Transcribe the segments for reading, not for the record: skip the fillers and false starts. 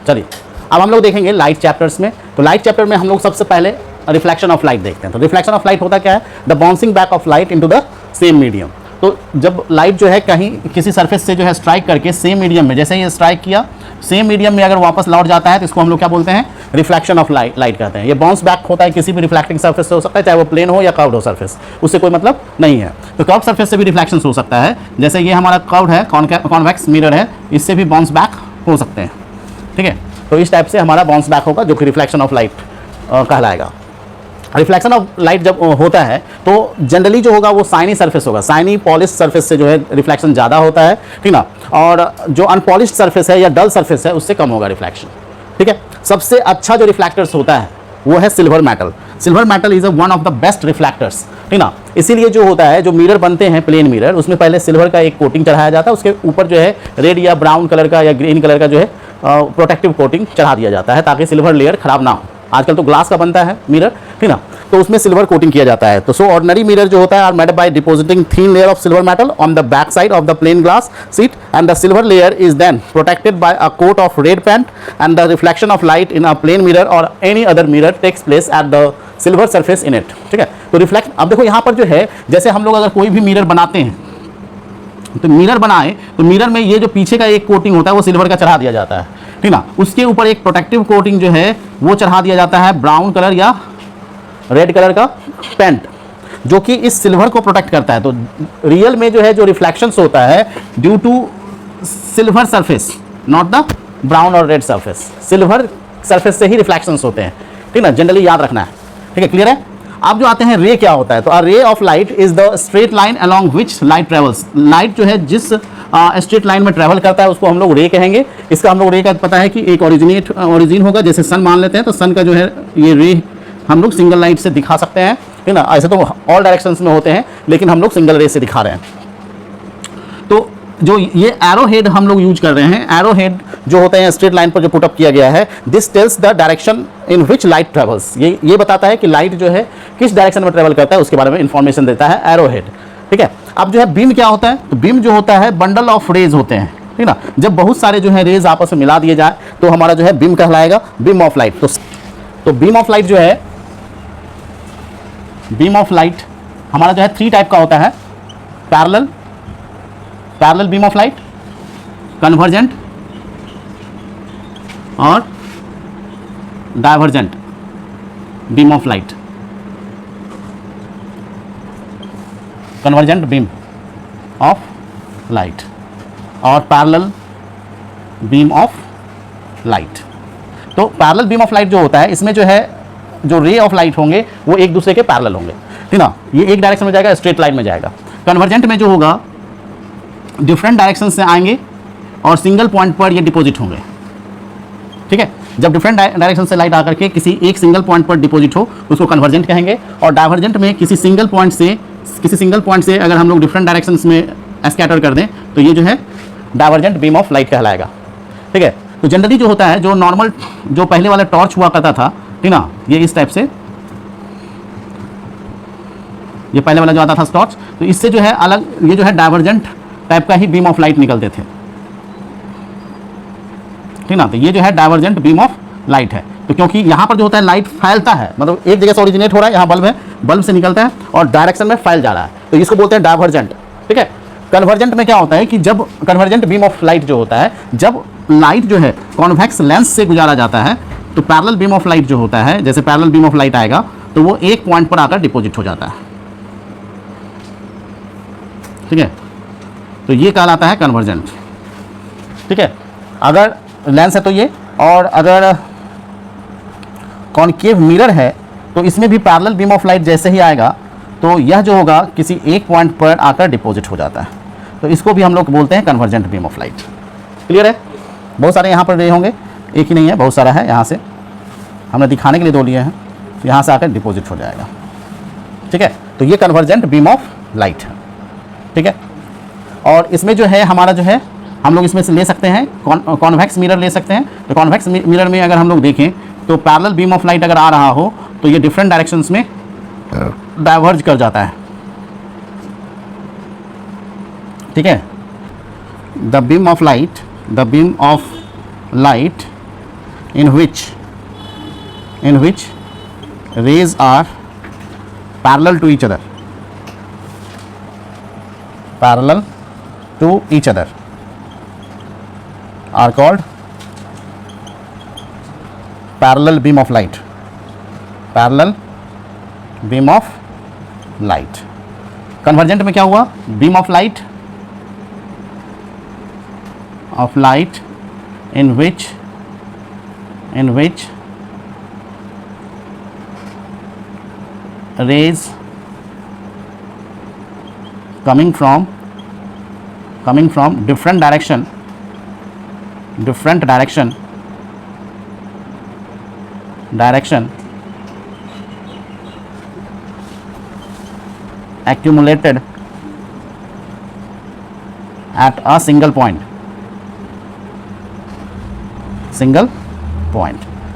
चलिए अब हम लोग देखेंगे लाइट चैप्टर्स में। तो लाइट चैप्टर में हम लोग सबसे पहले रिफ्लेक्शन ऑफ लाइट देखते हैं। तो रिफ्लेक्शन ऑफ लाइट होता क्या है? The bouncing back of light into the same medium. तो जब लाइट जो है कहीं किसी सरफेस से जो है स्ट्राइक करके सेम मीडियम में, जैसे ये स्ट्राइक किया, सेम मीडियम में अगर वापस लौट जाता है तो इसको हम लोग क्या बोलते हैं? रिफ्लेक्शन ऑफ लाइट कहते हैं। ये बाउंस बैक होता है किसी भी रिफ्लेक्टिंग सरफेस से हो सकता है, चाहे वो प्लेन हो या कर्व्ड हो सरफेस, उससे कोई मतलब नहीं है। तो कर्व्ड सरफेस से भी रिफ्लेक्शन हो सकता है, जैसे ये हमारा कर्व्ड है, कॉन्वेक्स मिरर है, इससे भी बाउंस बैक हो सकते हैं। ठीक है, तो इस टाइप से हमारा बाउंस बैक होगा जो कि रिफ्लेक्शन ऑफ लाइट कहलाएगा। रिफ्लेक्शन ऑफ लाइट जब होता है तो जनरली जो होगा वो साइनी सरफेस होगा, साइनी पॉलिश सरफेस से जो है रिफ्लेक्शन ज़्यादा होता है, ठीक ना। और जो अनपॉलिश सरफेस है या डल सरफेस है उससे कम होगा रिफ्लेक्शन। ठीक है, सबसे अच्छा जो रिफ्लेक्टर्स होता है वो है silver metal. Silver metal is one of the best reflectors, ठीक ना। इसीलिए जो होता है, जो मिरर बनते हैं प्लेन मिरर, उसमें पहले सिल्वर का एक कोटिंग चढ़ाया जाता है, उसके ऊपर जो है रेड या ब्राउन कलर का या ग्रीन कलर का जो है प्रोटेक्टिव कोटिंग चढ़ा दिया जाता है ताकि सिल्वर लेयर खराब ना हो। आजकल तो ग्लास का बनता है मिरर, ठीक ना, तो उसमें सिल्वर कोटिंग किया जाता है। तो सो ऑर्डिनरी मिरर जो होता है are made by depositing thin layer of silver metal on the back side of the plane glass sheet and the silver layer is then protected by a coat of red paint and the reflection of light in a plane mirror or any other mirror takes place at the silver surface in it. ठीक है, तो reflect, अब देखो यहाँ पर जो है, जैसे हम लोग अगर कोई भी मिरर बनाते हैं तो मिरर बनाए तो मिरर में ये जो पीछे का एक कोटिंग होता है वो सिल्वर का चढ़ा दिया जाता है, ठीक ना। उसके ऊपर एक प्रोटेक्टिव कोटिंग जो है वो चढ़ा दिया जाता है ब्राउन कलर या रेड कलर का पेंट, जो कि इस सिल्वर को प्रोटेक्ट करता है। तो रियल में जो है जो रिफ्लेक्शंस होता है due to silver surface, not the brown और रेड सरफेस। सिल्वर सरफेस से ही रिफ्लेक्शंस होते हैं, ठीक ना, जनरली याद रखना है। ठीक है, क्लियर है। अब जो आते हैं रे क्या होता है, तो ray of light is the straight line along which light travels. Light जो है जिस स्ट्रेट लाइन में ट्रैवल करता है उसको हम लोग रे कहेंगे। इसका हम लोग रे का पता है कि एक ओरिजिन होगा, जैसे सन मान लेते हैं तो सन का जो है ये रे हम लोग सिंगल लाइट से दिखा सकते हैं, ठीक ना। ऐसे तो ऑल डायरेक्शंस में होते हैं लेकिन हम लोग सिंगल रे से दिखा रहे हैं। तो जो ये एरो हेड हम लोग यूज कर रहे हैं, एरो हेड जो होते हैं स्ट्रेट लाइन पर जो पुटअप किया गया है, this tells the direction in which light travels. ये बताता है कि लाइट जो है किस डायरेक्शन में ट्रेवल करता है, उसके बारे में इंफॉर्मेशन देता है एरो हेड। ठीक है, अब जो है बीम क्या होता है, तो बीम जो होता है बंडल ऑफ रेज होते हैं, ठीक ना। जब बहुत सारे जो है रेज आपस में मिला दिए जाए तो हमारा जो है बीम कहलाएगा, बीम ऑफ लाइट। तो बीम ऑफ लाइट जो है, बीम ऑफ लाइट हमारा जो है 3 टाइप का होता है, parallel beam of light, convergent और divergent beam of light. Convergent beam of light और पैरेलल बीम ऑफ लाइट। तो पैरेलल बीम ऑफ लाइट जो होता है इसमें जो है जो रे ऑफ लाइट होंगे वो एक दूसरे के पैरेलल होंगे, ठीक ना। ये एक डायरेक्शन में जाएगा, स्ट्रेट लाइन में जाएगा। कन्वर्जेंट में जो होगा डिफरेंट डायरेक्शन से आएंगे और सिंगल पॉइंट पर ये डिपॉजिट होंगे, ठीक है। जब डिफरेंट डायरेक्शन से लाइट आकर के किसी एक सिंगल पॉइंट पर डिपॉजिट हो उसको कन्वर्जेंट कहेंगे। और डाइवर्जेंट में किसी सिंगल पॉइंट से अगर हम लोग डिफरेंट डायरेक्शंस में स्कैटर कर दें तो ये जो है डाइवर्जेंट बीम ऑफ लाइट कहलाएगा, ठीक है। तो जनरली जो होता है, जो नॉर्मल जो पहले वाला टॉर्च हुआ करता था, ठीक ना, ये इस टाइप से, ये पहले वाला जो आता था टॉर्च, तो इससे जो है अलग ये जो है डाइवर्जेंट टाइप का ही बीम ऑफ लाइट निकलते थे, ठीक ना। तो ये जो है डाइवर्जेंट बीम ऑफ लाइट है। तो क्योंकि यहाँ पर जो होता है लाइट फैलता है, मतलब एक जगह से ओरिजिनेट हो रहा है, यहाँ बल्ब है, बल्ब से निकलता है और डायरेक्शन में फैल जा रहा है, तो इसको बोलते हैं डाइवर्जेंट, ठीक है। कन्वर्जेंट में क्या होता है कि जब कन्वर्जेंट बीम ऑफ लाइट जो होता है, जब लाइट जो है कॉन्वेक्स लेंस से गुजारा जाता है तो पैरेलल बीम ऑफ लाइट जो होता है, जैसे पैरेलल बीम ऑफ लाइट आएगा तो वो एक पॉइंट पर आकर डिपॉजिट हो जाता है, ठीक है। तो ये कहलाता है कन्वर्जेंट, ठीक है। अगर लेंस है तो ये, और अगर कॉनकेव मिरर है तो इसमें भी पैरेलल बीम ऑफ लाइट जैसे ही आएगा तो यह जो होगा किसी एक पॉइंट पर आकर डिपॉजिट हो जाता है, तो इसको भी हम लोग बोलते हैं convergent beam of light. Clear है। बहुत सारे यहाँ पर रे होंगे, एक ही नहीं है, बहुत सारा है। यहाँ से हमने दिखाने के लिए 2 लिए हैं, तो यहाँ से आकर डिपॉजिट हो जाएगा, ठीक है। तो ये कन्वर्जेंट बीम ऑफ लाइट है, ठीक है। और इसमें जो है हमारा जो है हम लोग इसमें से ले सकते हैं कॉन्वेक्स मिरर ले सकते हैं। तो कॉन्वेक्स मिरर में अगर हम लोग देखें तो पैरेलल बीम ऑफ लाइट अगर आ रहा हो तो ये डिफरेंट डायरेक्शंस में डाइवर्ज कर जाता है, ठीक है। The beam of light the beam of light in which rays are parallel to each other are called parallel beam of light. Convergent में क्या हुआ? Beam of light in which rays coming from different direction accumulated at a single point.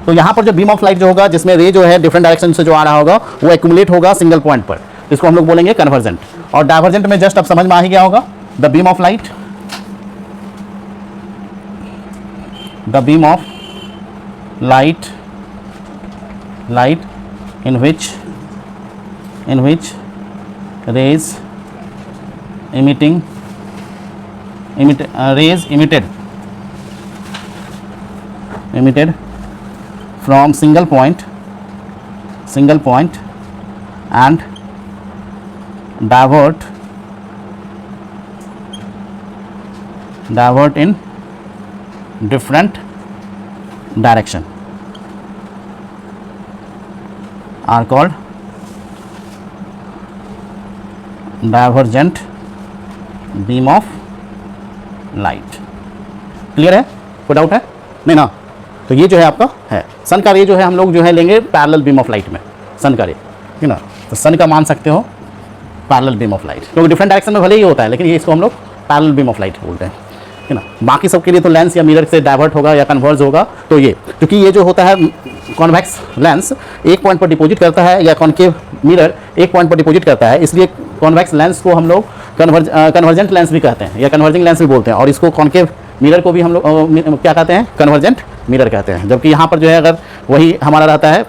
तो यहाँ पर जो beam of light जो होगा, जिसमें रे जो है डिफरेंट डायरेक्शन से जो आ रहा होगा, वो एक्यूमुलेट होगा सिंगल पॉइंट पर, इसको हम लोग बोलेंगे कन्वर्जेंट. और डाइवर्जेंट में जस्ट अब समझ में आ ही गया होगा, the beam of light in which rays emitted from single point and divert in different direction are called divergent beam of light. Clear है? कोई डाउट है? नहीं ना? तो ये जो है आपका है सन का रे जो है, हम लोग जो है लेंगे पैरेलल बीम ऑफ लाइट में, सन का रे, ठीक ना. तो सन का मान सकते हो पैरेलल बीम ऑफ लाइट, क्योंकि डिफरेंट डायरेक्शन में भले ही होता है, लेकिन ये इसको हम लोग पैरेलल बीम ऑफ लाइट बोलते हैं, है ना. बाकी सब के लिए तो लेंस या मिरर से डाइवर्ट होगा या कन्वर्ज होगा. तो ये क्योंकि ये जो होता है कॉन्वेक्स लेंस एक पॉइंट पर डिपॉजिट करता है, या कॉन्केव मिरर एक पॉइंट पर डिपॉजिट करता है, इसलिए कॉन्वेक्स लेंस को हम लोग कन्वर्जेंट लेंस भी कहते हैं या कन्वर्जिंग लेंस भी बोलते हैं. और इसको कॉन्केव मिरर को भी हम लोग क्या कहते हैं? कन्वर्जेंट मिरर कहते हैं. जबकि यहाँ पर जो है अगर वही हमारा रहता है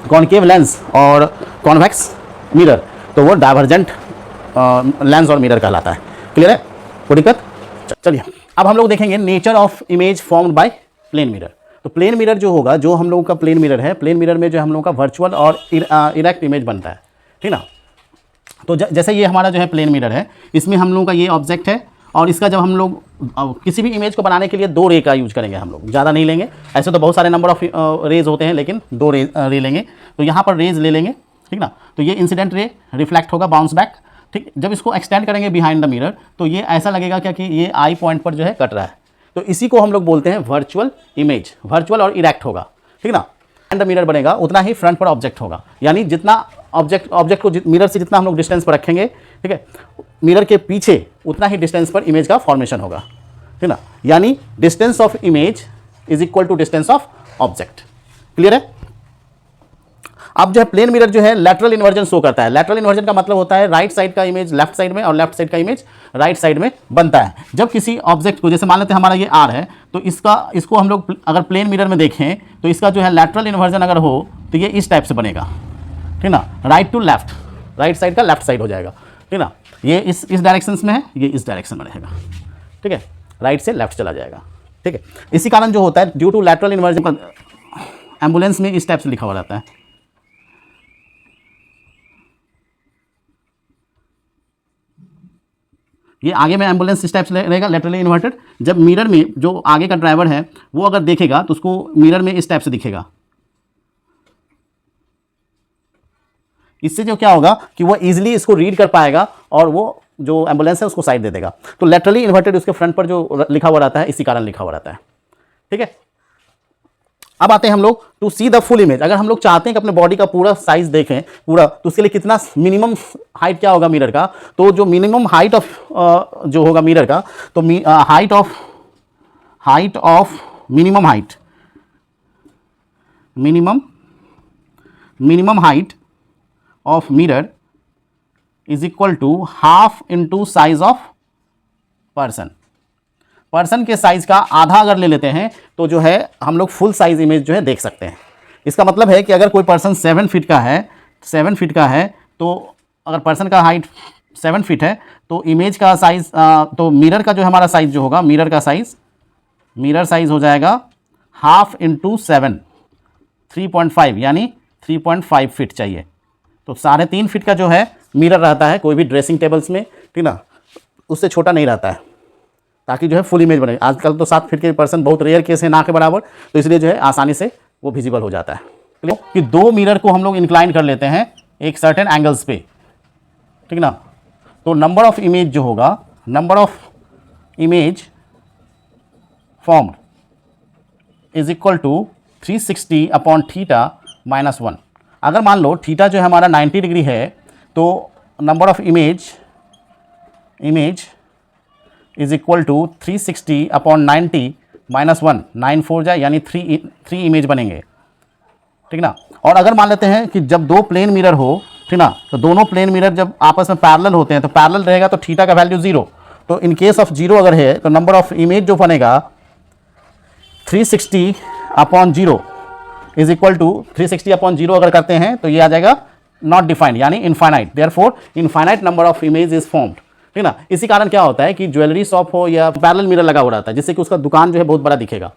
कॉन्केव लेंस और कॉन्वेक्स मिरर, तो वो डाइवर्जेंट लेंस और मिरर कहलाता है. क्लियर है? कोई दिक्कत? चलिए अब हम लोग देखेंगे nature of image formed by plane mirror. तो प्लेन मिरर जो होगा, जो हम लोगों का प्लेन मिरर है, प्लेन मिरर में जो हम लोगों का वर्चुअल और इरेक्ट इमेज बनता है, ठीक ना. तो जैसे ये हमारा जो है प्लेन मिरर है, इसमें हम लोगों का ये ऑब्जेक्ट है, और इसका जब हम लोग किसी भी इमेज को बनाने के लिए 2 रे का यूज करेंगे, हम लोग ज़्यादा नहीं लेंगे. ऐसे तो बहुत सारे नंबर ऑफ रेज होते हैं, लेकिन 2 रे लेंगे. तो यहाँ पर रेज ले लेंगे, ठीक ना. तो ये इंसिडेंट रे रिफ्लेक्ट होगा, बाउंस बैक, ठीक. जब इसको एक्सटेंड करेंगे बिहाइंड द मिरर, तो ये ऐसा लगेगा क्या कि ये आई पॉइंट पर जो है कट रहा है. तो इसी को हम लोग बोलते हैं वर्चुअल इमेज. वर्चुअल और इरेक्ट होगा, ठीक ना. एंड द मिरर बनेगा उतना ही फ्रंट पर ऑब्जेक्ट होगा, यानी जितना ऑब्जेक्ट को मिरर से जितना हम लोग डिस्टेंस पर रखेंगे, ठीक है, मिरर के पीछे उतना ही डिस्टेंस पर इमेज का फॉर्मेशन होगा, ठीक ना. यानी distance of image is equal to distance of object. Clear है? अब जो है प्लेन मिरर जो है लेटरल इन्वर्जन शो करता है. लेटरल इन्वर्जन का मतलब होता है राइट साइड का इमेज लेफ्ट साइड में और लेफ्ट साइड का इमेज राइट साइड में बनता है. जब किसी ऑब्जेक्ट को, जैसे मान लेते हैं हमारा ये आर है, तो इसको हम लोग अगर प्लेन मिरर में देखें, तो इसका जो है लेटरल इन्वर्जन अगर हो तो ये इस टाइप से बनेगा, ठीक ना. Right to left, right side का लेफ्ट साइड हो जाएगा, ठीक ना. ये इस डायरेक्शन में है, ये इस डायरेक्शन में रहेगा, ठीक है. राइट से लेफ्ट चला जाएगा, ठीक है. इसी कारण जो होता है due to lateral inversion, ambulance में इस टाइप से लिखा हुआ रहता है. ये आगे में एम्बुलेंस इस टाइप से रहेगा, लेटरली इन्वर्टेड. जब मिरर में जो आगे का ड्राइवर है वो अगर देखेगा तो उसको मिरर में इस टाइप से दिखेगा. इससे जो क्या होगा कि वो इजीली इसको रीड कर पाएगा और वो जो एम्बुलेंस है उसको साइड दे देगा. तो लेटरली इन्वर्टेड उसके फ्रंट पर जो लिखा हुआ रहता है, इसी कारण लिखा हुआ रहता है, ठीक है. अब आते हैं हम लोग to see the full image. अगर हम लोग चाहते हैं कि अपने बॉडी का पूरा साइज देखें पूरा, तो उसके लिए कितना मिनिमम हाइट क्या होगा मिरर का. तो जो मिनिमम हाइट ऑफ जो होगा मिरर का, तो height of minimum height of mirror is equal to half into size of person. Person के साइज़ का आधा अगर ले लेते हैं तो जो है हम लोग फुल साइज़ इमेज जो है देख सकते हैं। इसका मतलब है कि अगर कोई पर्सन 7 फीट का है, 7 फीट का है, तो अगर पर्सन का हाइट 7 फीट है तो इमेज का साइज़ तो मिरर का जो हमारा साइज़ जो होगा, मिरर का साइज़, मिरर साइज़ हो जाएगा हाफ इंटू 7, 3.5 यानी 3.5 फीट चाहिए। तो 3.5 फीट का जो है मिरर रहता है कोई भी ड्रेसिंग टेबल्स में, ठीक ना, उससे छोटा नहीं रहता है, ताकि जो है फुल इमेज बने। आजकल तो 7 फीट के पर्सन बहुत रेयर केस है ना के बराबर, तो इसलिए जो है आसानी से वो विजिबल हो जाता है। क्लियर कि 2 मिरर को हम लोग इंक्लाइन कर लेते हैं एक सर्टेन एंगल्स पे, ठीक ना। तो नंबर ऑफ इमेज जो होगा, number of image formed is equal to 360 upon theta minus 1। अगर मान लो थीटा जो है हमारा 90 डिग्री है तो number of image is equal to 360 upon 90 minus 1, 9 4 जाए यानी 3 इमेज बनेंगे, ठीक ना। और अगर मान लेते हैं कि जब 2 प्लेन मिरर हो, ठीक ना, तो दोनों प्लेन मिरर जब आपस में पैरेलल होते हैं तो पैरेलल रहेगा तो थीटा का वैल्यू 0। तो इन केस ऑफ 0 अगर है तो नंबर ऑफ इमेज जो बनेगा 360 upon 0 is equal to 360 upon 0 अगर करते हैं तो ये आ जाएगा नॉट डिफाइंड यानी infinite. Therefore infinite number of image is formed, ठीक ना। इसी कारण क्या होता है कि ज्वेलरी शॉप हो या पैरेलल मिरर लगा हुआ रहता है जिससे कि उसका दुकान जो है बहुत बड़ा दिखेगा,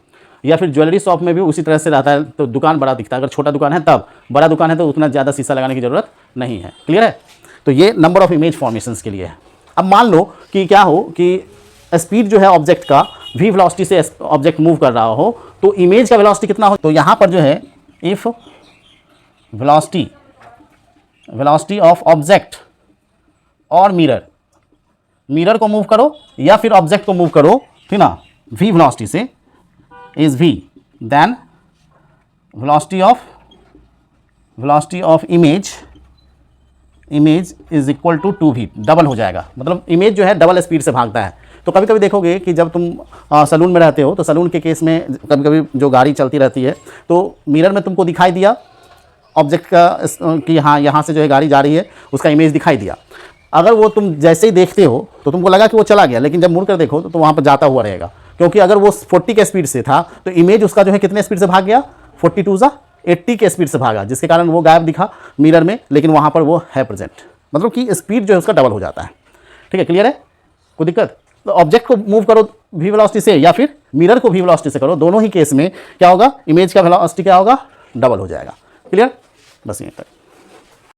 या फिर ज्वेलरी शॉप में भी उसी तरह से रहता है तो दुकान बड़ा दिखता है। अगर छोटा दुकान है तब, बड़ा दुकान है तो उतना ज़्यादा शीशा लगाने की ज़रूरत नहीं है। क्लियर है। तो ये नंबर ऑफ इमेज फॉर्मेशंस के लिए है। अब मान लो कि क्या हो कि स्पीड जो है ऑब्जेक्ट का v वेलोसिटी से ऑब्जेक्ट मूव कर रहा हो तो इमेज का वेलोसिटी कितना हो। तो यहाँ पर जो है इफ वेलोसिटी ऑफ ऑब्जेक्ट और मिरर को मूव करो या फिर ऑब्जेक्ट को मूव करो, ठीक ना, v वेलोसिटी से is v, then velocity of image is equal to 2v, double हो जाएगा। मतलब इमेज जो है डबल स्पीड से भागता है। तो कभी कभी देखोगे कि जब तुम सलून में रहते हो तो सलून के केस में कभी कभी जो गाड़ी चलती रहती है तो मिरर में तुमको दिखाई दिया ऑब्जेक्ट का कि हाँ यहाँ से जो है गाड़ी जा रही है, उसका इमेज दिखाई दिया। अगर वो तुम जैसे ही देखते हो तो तुमको लगा कि वो चला गया, लेकिन जब मुड़ कर देखो तो वहाँ पर जाता हुआ रहेगा, क्योंकि अगर वो 40 के स्पीड से था तो इमेज उसका जो है कितने स्पीड से भाग गया, 42 80 के स्पीड से भागा, जिसके कारण वो गायब दिखा मिरर में, लेकिन वहाँ पर वो है प्रेजेंट। मतलब कि स्पीड जो है उसका डबल हो जाता है। ठीक है, क्लियर है, कोई दिक्कत। तो ऑब्जेक्ट को मूव करो v वेलोसिटी से या फिर मिरर को v वेलोसिटी से करो, दोनों ही केस में क्या होगा, इमेज का वेलोसिटी क्या होगा, डबल हो जाएगा। क्लियर, बस यहीं तक।